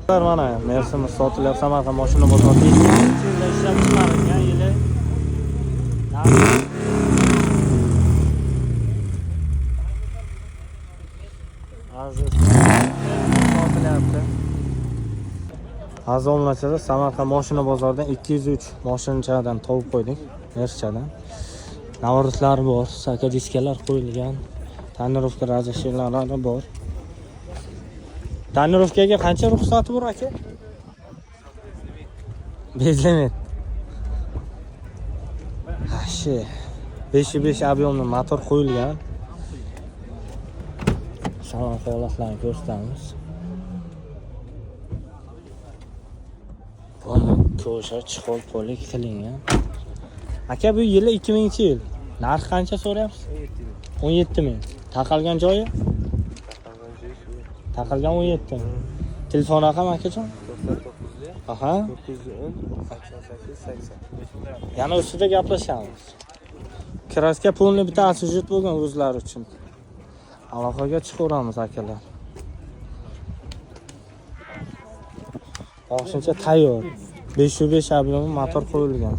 Mana Mercedes sotilyapti Samarqand mashina bozorida. Yilda ishlab chiqarilgan yili. Aziz sotilyapti. Aziz obunachilar, Samarqand mashina bozoridan 203 mashinachadan topib qo'ydik. Mercedes. Navratlar bor, saka diskalar qo'yilgan. Tonirovka razрешениялari bor. Tonirovkaga qancha ruxsati bor aka? Bezlemet. Hashi 5.5 объемli motor qo'yilgan. Salon holatlarini ko'rsatamiz. Buni ko'sha chiqib polik qilingan. Aka bu yili 2000-yil. Narx qancha so'rayapsiz? 17 ming. Taqalgan joyi? Taqalgan 17 ming. Telefon raqami akajon? 99. Aha. 910 88 80. Yana ustida gaplashamiz. Kraska pulni bitasi jut bo'lgan o'zlari uchun. Aloqaga chiqaveramiz akalar. Qo'shimcha tayyor. 505 объемli motor qo'yilgan.